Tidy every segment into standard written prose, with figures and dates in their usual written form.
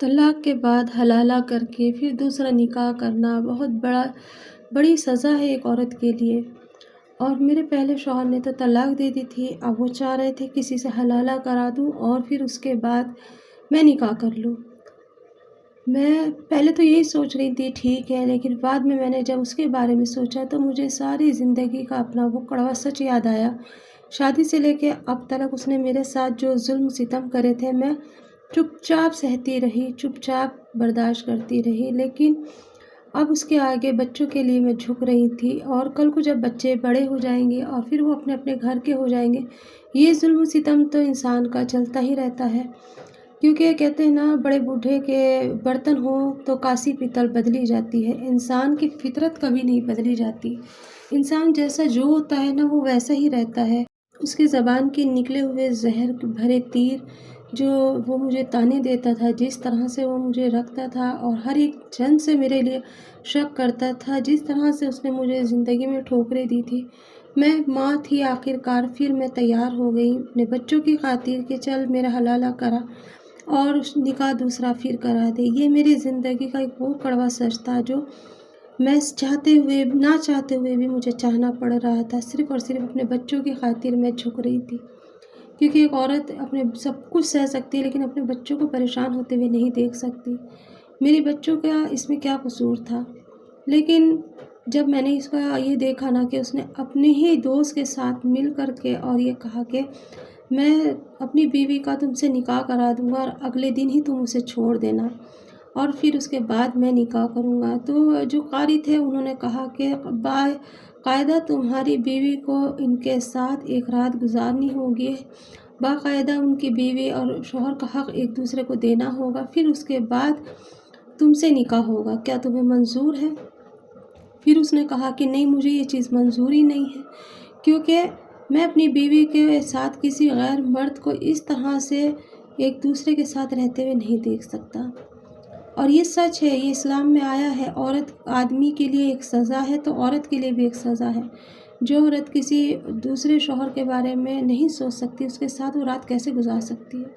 طلاق کے بعد حلالہ کر کے پھر دوسرا نکاح کرنا بہت بڑی سزا ہے ایک عورت کے لیے۔ اور میرے پہلے شوہر نے تو طلاق دے دی تھی، اب وہ چاہ رہے تھے کسی سے حلالہ کرا دوں اور پھر اس کے بعد میں نکاح کر لوں۔ میں پہلے تو یہی سوچ رہی تھی ٹھیک ہے، لیکن بعد میں نے جب اس کے بارے میں سوچا تو مجھے ساری زندگی کا اپنا وہ کڑوا سچ یاد آیا۔ شادی سے لے کے اب تک اس نے میرے ساتھ جو ظلم ستم کرے تھے، میں چپ چاپ سہتی رہی، چپ چاپ برداشت کرتی رہی، لیکن اب اس کے آگے بچوں کے لیے میں جھک رہی تھی۔ اور کل کو جب بچے بڑے ہو جائیں گے اور پھر وہ اپنے اپنے گھر کے ہو جائیں گے، یہ ظلم و ستم تو انسان کا چلتا ہی رہتا ہے، کیونکہ کہتے ہیں نا بڑے بوڑھے کے برتن ہو تو کاسی پیتل بدلی جاتی ہے، انسان کی فطرت کبھی نہیں بدلی جاتی۔ انسان جیسا جو ہوتا ہے نا وہ ویسا ہی رہتا ہے۔ اس کی زبان کے نکلے ہوئے زہر بھرے تیر جو وہ مجھے تانے دیتا تھا، جس طرح سے وہ مجھے رکھتا تھا اور ہر ایک جن سے میرے لیے شک کرتا تھا، جس طرح سے اس نے مجھے زندگی میں ٹھوکریں دی تھی، میں ماں تھی آخر کار۔ پھر میں تیار ہو گئی اپنے بچوں کی خاطر کہ چل میرا حلالہ کرا اور نکاح دوسرا پھر کرا دے۔ یہ میری زندگی کا ایک وہ کڑوا سچ تھا جو میں چاہتے ہوئے نہ چاہتے ہوئے بھی مجھے چاہنا پڑ رہا تھا۔ صرف اور صرف اپنے بچوں کی خاطر میں جھک رہی تھی، کیونکہ ایک عورت اپنے سب کچھ سہ سکتی ہے لیکن اپنے بچوں کو پریشان ہوتے ہوئے نہیں دیکھ سکتی۔ میری بچوں کا اس میں کیا قصور تھا؟ لیکن جب میں نے اس کا یہ دیکھا نا کہ اس نے اپنے ہی دوست کے ساتھ مل کر کے اور یہ کہا کہ میں اپنی بیوی کا تم سے نکاح کرا دوں گا اور اگلے دن ہی تم اسے چھوڑ دینا اور پھر اس کے بعد میں نکاح کروں گا، تو جو قاری تھے انہوں نے کہا کہ باقاعدہ تمہاری بیوی کو ان کے ساتھ ایک رات گزارنی ہوگی، باقاعدہ ان کی بیوی اور شوہر کا حق ایک دوسرے کو دینا ہوگا، پھر اس کے بعد تم سے نکاح ہوگا، کیا تمہیں منظور ہے؟ پھر اس نے کہا کہ نہیں، مجھے یہ چیز منظور ہی نہیں ہے، کیونکہ میں اپنی بیوی کے ساتھ کسی غیر مرد کو اس طرح سے ایک دوسرے کے ساتھ رہتے ہوئے نہیں دیکھ سکتا۔ اور یہ سچ ہے، یہ اسلام میں آیا ہے، عورت آدمی کے لیے ایک سزا ہے تو عورت کے لیے بھی ایک سزا ہے۔ جو عورت کسی دوسرے شوہر کے بارے میں نہیں سوچ سکتی، اس کے ساتھ وہ رات کیسے گزار سکتی ہے؟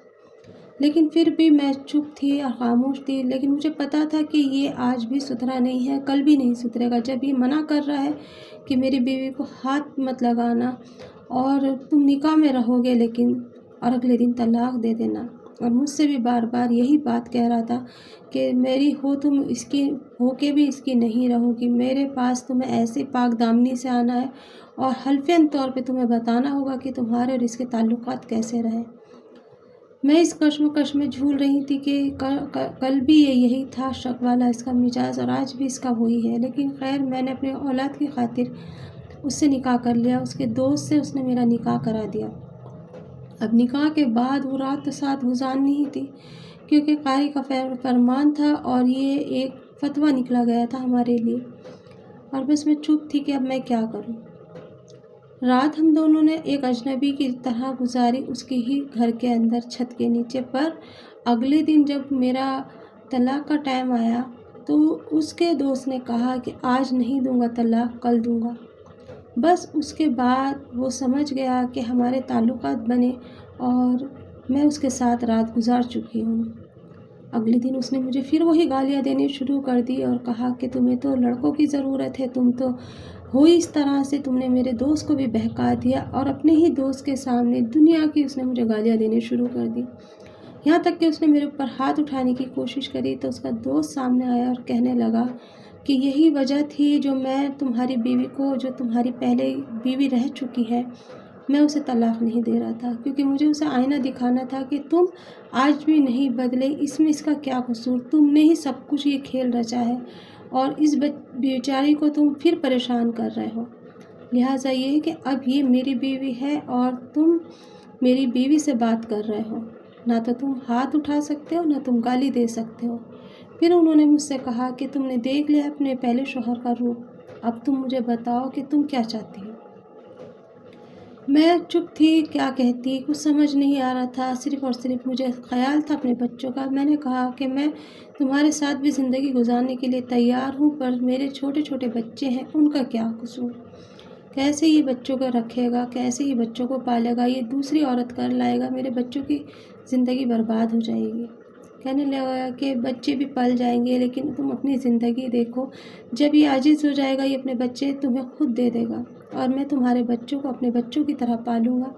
لیکن پھر بھی میں چپ تھی اور خاموش تھی، لیکن مجھے پتا تھا کہ یہ آج بھی سدھرا نہیں ہے، کل بھی نہیں سدھرے گا۔ جب یہ منع کر رہا ہے کہ میری بیوی کو ہاتھ مت لگانا اور تم نکاح میں رہو گے لیکن اور اگلے دن طلاق دے دینا، اور مجھ سے بھی بار بار یہی بات کہہ رہا تھا کہ میری ہو تم اس کی ہو کے بھی اس کی نہیں رہو گی، میرے پاس تمہیں ایسے پاک دامنی سے آنا ہے اور حلفین طور پہ تمہیں بتانا ہوگا کہ تمہارے اور اس کے تعلقات کیسے رہے۔ میں اس کشمکش میں جھول رہی تھی کہ کل بھی یہی تھا شک والا اس کا مزاج اور آج بھی اس کا وہی ہے، لیکن خیر میں نے اپنے اولاد کی خاطر اس سے نکاح کر لیا، اس کے دوست سے اس نے میرا نکاح کرا دیا۔ اب نکاح کے بعد وہ رات تو ساتھ گزارنی ہی تھی، کیونکہ قاری کا فرمان تھا اور یہ ایک فتویٰ نکلا گیا تھا ہمارے لیے، اور بس میں چپ تھی کہ اب میں کیا کروں۔ رات ہم دونوں نے ایک اجنبی کی طرح گزاری، اس کے ہی گھر کے اندر چھت کے نیچے، پر اگلے دن جب میرا طلاق کا ٹائم آیا تو اس کے دوست نے کہا کہ آج نہیں دوں گا طلاق، کل دوں گا۔ بس اس کے بعد وہ سمجھ گیا کہ ہمارے تعلقات بنے اور میں اس کے ساتھ رات گزار چکی ہوں۔ اگلے دن اس نے مجھے پھر وہی گالیاں دینی شروع کر دی اور کہا کہ تمہیں تو لڑکوں کی ضرورت ہے، تم تو ہو اس طرح سے، تم نے میرے دوست کو بھی بہکا دیا، اور اپنے ہی دوست کے سامنے دنیا کی اس نے مجھے گالیاں دینی شروع کر دی۔ یہاں تک کہ اس نے میرے اوپر ہاتھ اٹھانے کی کوشش کری تو اس کا دوست سامنے آیا اور کہنے لگا کہ یہی وجہ تھی جو میں تمہاری بیوی کو، جو تمہاری پہلے بیوی رہ چکی ہے، میں اسے طلاق نہیں دے رہا تھا، کیونکہ مجھے اسے آئینہ دکھانا تھا کہ تم آج بھی نہیں بدلے، اس میں اس کا کیا قصور، تم نے ہی سب کچھ یہ کھیل رچا ہے اور اس بیچاری کو تم پھر پریشان کر رہے ہو۔ لہٰذا یہ کہ اب یہ میری بیوی ہے اور تم میری بیوی سے بات کر رہے ہو، نہ تو تم ہاتھ اٹھا سکتے ہو نہ تم گالی دے سکتے ہو۔ پھر انہوں نے مجھ سے کہا کہ تم نے دیکھ لیا اپنے پہلے شوہر کا روپ، اب تم مجھے بتاؤ کہ تم کیا چاہتی ہو۔ میں چپ تھی، کیا کہتی کچھ سمجھ نہیں آ رہا تھا، صرف اور صرف مجھے خیال تھا اپنے بچوں کا۔ میں نے کہا کہ میں تمہارے ساتھ بھی زندگی گزارنے کے لیے تیار ہوں، پر میرے چھوٹے چھوٹے بچے ہیں، ان کا کیا قصور، کیسے یہ بچوں کو رکھے گا، کیسے یہ بچوں کو پالے گا، یہ دوسری عورت کر لائے گا، میرے بچوں کی زندگی برباد ہو جائے گی۔ کہنے لگا کہ بچے بھی پل جائیں گے لیکن تم اپنی زندگی دیکھو، جب یہ عاجز ہو جائے گا یہ اپنے بچے تمہیں خود دے دے گا اور میں تمہارے بچوں کو اپنے بچوں کی طرح پالوں گا۔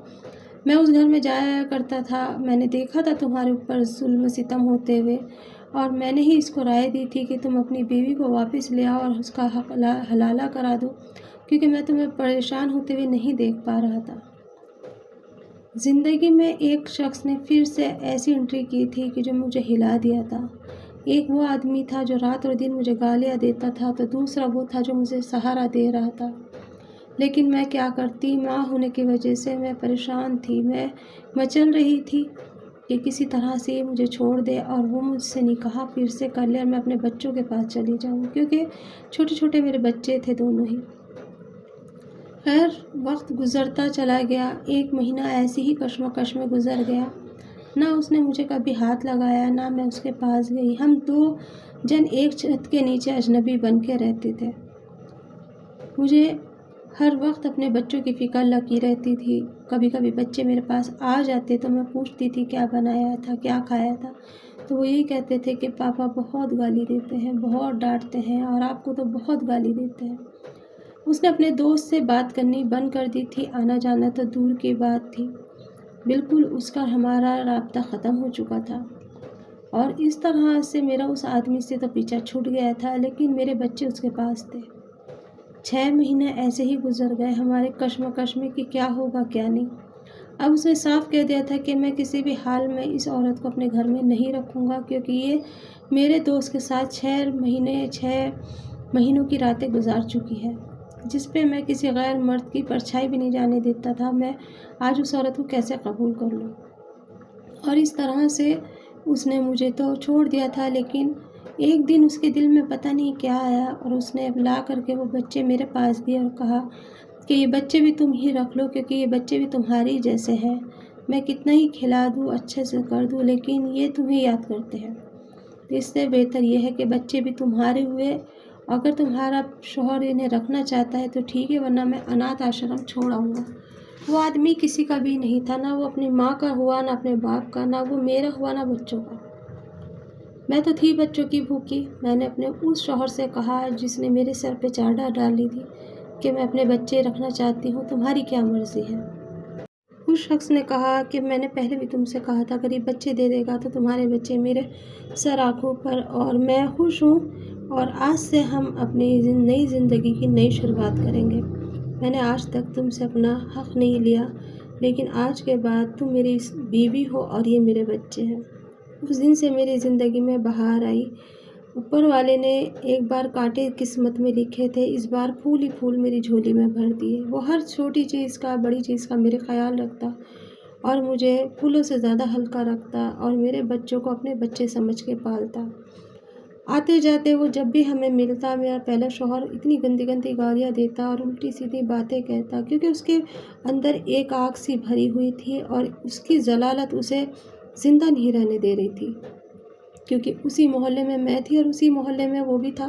میں اس گھر میں جایا کرتا تھا، میں نے دیکھا تھا تمہارے اوپر ظلم و ستم ہوتے ہوئے، اور میں نے ہی اس کو رائے دی تھی کہ تم اپنی بیوی کو واپس لے آؤ اور اس کا حق حلالہ کرا دو، کیونکہ میں تمہیں پریشان ہوتے ہوئے نہیں دیکھ پا رہا تھا۔ زندگی میں ایک شخص نے پھر سے ایسی انٹری کی تھی کہ جو مجھے ہلا دیا تھا۔ ایک وہ آدمی تھا جو رات اور دن مجھے گالیاں دیتا تھا، تو دوسرا وہ تھا جو مجھے سہارا دے رہا تھا۔ لیکن میں کیا کرتی، ماں ہونے کی وجہ سے میں پریشان تھی، میں مچل رہی تھی کہ کسی طرح سے یہ مجھے چھوڑ دے اور وہ مجھ سے نکاح پھر سے کر لے اور میں اپنے بچوں کے پاس چلی جاؤں، کیونکہ چھوٹے چھوٹے میرے بچے تھے دونوں ہی۔ خیر، وقت گزرتا چلا گیا، 1 مہینہ ایسی ہی کشمکش میں گزر گیا۔ نہ اس نے مجھے کبھی ہاتھ لگایا، نہ میں اس کے پاس گئی۔ ہم 2 جن ایک چھت کے نیچے اجنبی بن کے رہتے تھے۔ مجھے ہر وقت اپنے بچوں کی فکر لگی رہتی تھی۔ کبھی کبھی بچے میرے پاس آ جاتے تو میں پوچھتی تھی کیا بنایا تھا، کیا کھایا تھا، تو وہ یہی کہتے تھے کہ پاپا بہت گالی دیتے ہیں، بہت ڈانٹتے ہیں اور آپ کو تو بہت گالی دیتے ہیں۔ اس نے اپنے دوست سے بات کرنی بند کر دی تھی، آنا جانا تو دور کی بات تھی، بالکل اس کا ہمارا رابطہ ختم ہو چکا تھا۔ اور اس طرح سے میرا اس آدمی سے تو پیچھا چھوٹ گیا تھا، لیکن میرے بچے اس کے پاس تھے۔ 6 مہینے ایسے ہی گزر گئے ہمارے کشمکش میں کہ کیا ہوگا کیا نہیں۔ اب اس نے صاف کہہ دیا تھا کہ میں کسی بھی حال میں اس عورت کو اپنے گھر میں نہیں رکھوں گا، کیونکہ یہ میرے دوست کے ساتھ 6 مہینوں کی راتیں گزار چکی ہے، جس پہ میں کسی غیر مرد کی پرچھائی بھی نہیں جانے دیتا تھا۔ میں آج اس عورت کو کیسے قبول کر لوں؟ اور اس طرح سے اس نے مجھے تو چھوڑ دیا تھا، لیکن ایک دن اس کے دل میں پتہ نہیں کیا آیا اور اس نے لا کر کے وہ بچے میرے پاس دیے اور کہا کہ یہ بچے بھی تم ہی رکھ لو، کیونکہ یہ بچے بھی تمہاری جیسے ہیں۔ میں کتنا ہی کھلا دوں، اچھے سے کر دوں، لیکن یہ تمہیں یاد کرتے ہیں۔ اس سے بہتر یہ ہے کہ بچے بھی تمہارے ہوئے، اگر تمہارا شوہر انہیں رکھنا چاہتا ہے تو ٹھیک ہے، ورنہ میں اناتھ آشرم چھوڑ آؤں گا۔ وہ آدمی کسی کا بھی نہیں تھا، نہ وہ اپنی ماں کا ہوا، نہ اپنے باپ کا، نہ وہ میرا ہوا، نہ بچوں کا۔ میں تو تھی بچوں کی بھوکی۔ میں نے اپنے اس شوہر سے کہا جس نے میرے سر پہ چادر ڈالی تھی کہ میں اپنے بچے رکھنا چاہتی ہوں، تمہاری کیا مرضی ہے؟ اس شخص نے کہا کہ میں نے پہلے بھی تم سے کہا تھا اگر یہ بچے دے دے گا تو تمہارے بچے میرے سر آنکھوں پر، اور میں خوش ہوں، اور آج سے ہم اپنی نئی زندگی کی نئی شروعات کریں گے۔ میں نے آج تک تم سے اپنا حق نہیں لیا، لیکن آج کے بعد تم میری بیوی ہو اور یہ میرے بچے ہیں۔ اس دن سے میری زندگی میں بہار آئی۔ اوپر والے نے ایک بار کانٹے قسمت میں لکھے تھے، اس بار پھول ہی پھول میری جھولی میں بھر دیے۔ وہ ہر چھوٹی چیز کا، بڑی چیز کا میرے خیال رکھتا اور مجھے پھولوں سے زیادہ ہلکا رکھتا اور میرے بچوں کو اپنے بچے سمجھ کے پالتا۔ آتے جاتے وہ جب بھی ہمیں ملتا، میرا پہلا شوہر اتنی گندی گندی گالیاں دیتا اور الٹی سیدھی باتیں کہتا، کیونکہ اس کے اندر ایک آگ سی بھری ہوئی تھی اور اس کی ضلالت اسے زندہ نہیں رہنے دے رہی تھی، کیونکہ اسی محلے میں میں تھی اور اسی محلے میں وہ بھی تھا،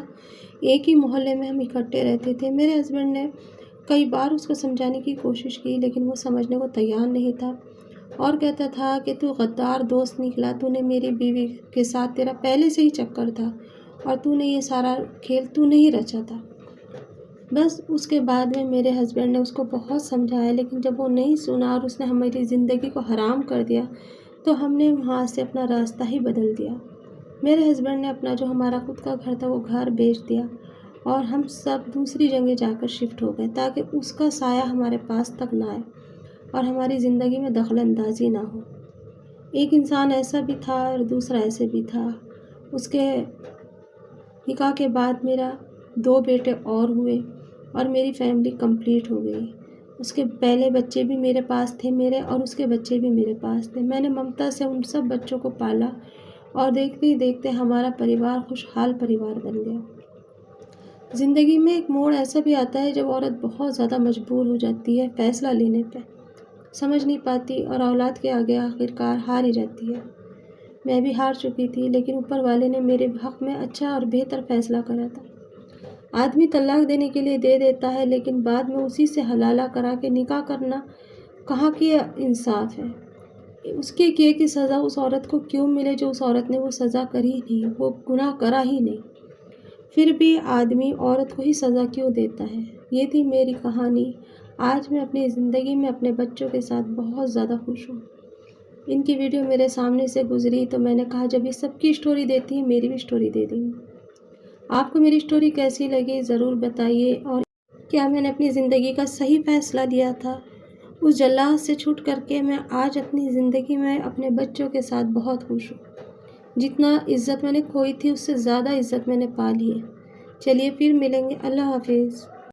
ایک ہی محلے میں ہم اکٹھے رہتے تھے۔ میرے ہسبینڈ نے کئی بار اس کو سمجھانے کی کوشش کی، لیکن وہ سمجھنے کو تیار نہیں تھا اور کہتا تھا کہ تو غدار دوست نکلا، تو نے میری بیوی کے ساتھ تیرا پہلے سے ہی چکر تھا اور تو نے یہ سارا کھیل تو نہیں رچا تھا۔ بس اس کے بعد میں میرے ہسبینڈ نے اس کو بہت سمجھایا، لیکن جب وہ نہیں سنا اور اس نے ہماری زندگی کو حرام کر دیا تو ہم نے وہاں سے اپنا راستہ ہی بدل دیا۔ میرے ہسبینڈ نے اپنا جو ہمارا خود کا گھر تھا وہ گھر بیچ دیا اور ہم سب دوسری جگہ جا کر شفٹ ہو گئے تاکہ اس کا سایہ ہمارے پاس تک نہ آئے اور ہماری زندگی میں دخل اندازی نہ ہو۔ ایک انسان ایسا بھی تھا اور دوسرا ایسے بھی تھا۔ اس کے نکاح کے بعد میرا 2 بیٹے اور ہوئے اور میری فیملی کمپلیٹ ہو گئی۔ اس کے پہلے بچے بھی میرے پاس تھے میرے، اور اس کے بچے بھی میرے پاس تھے۔ میں نے ممتا سے ان سب بچوں کو پالا اور دیکھتے ہی دیکھتے ہمارا پریوار خوشحال پریوار بن گیا۔ زندگی میں ایک موڑ ایسا بھی آتا ہے جب عورت بہت زیادہ مجبور ہو جاتی ہے فیصلہ لینے پہ، سمجھ نہیں پاتی اور اولاد کے آگے آخرکار ہار ہی جاتی ہے۔ میں بھی ہار چکی تھی، لیکن اوپر والے نے میرے حق میں اچھا اور بہتر فیصلہ کرا تھا۔ آدمی طلاق دینے کے لیے دے دیتا ہے، لیکن بعد میں اسی سے حلالہ کرا کے نکاح کرنا کہاں کی انصاف ہے۔ اس کے کیے کی سزا اس عورت کو کیوں ملے جو اس عورت نے وہ سزا کری نہیں، وہ گناہ کرا ہی نہیں، پھر بھی آدمی عورت کو ہی سزا کیوں دیتا ہے۔ یہ تھی میری کہانی۔ آج میں اپنی زندگی میں اپنے بچوں کے ساتھ بہت زیادہ خوش ہوں۔ ان کی ویڈیو میرے سامنے سے گزری تو میں نے کہا جب یہ سب کی سٹوری دیتی ہیں میری بھی سٹوری دے دیں۔ آپ کو میری سٹوری کیسی لگی ضرور بتائیے، اور کیا میں نے اپنی زندگی کا صحیح فیصلہ لیا تھا؟ اس جلاد سے چھوٹ کر کے میں آج اپنی زندگی میں اپنے بچوں کے ساتھ بہت خوش ہوں۔ جتنا عزت میں نے کھوئی تھی اس سے زیادہ عزت میں نے پا لی ہے۔ چلیے پھر ملیں گے، اللہ حافظ۔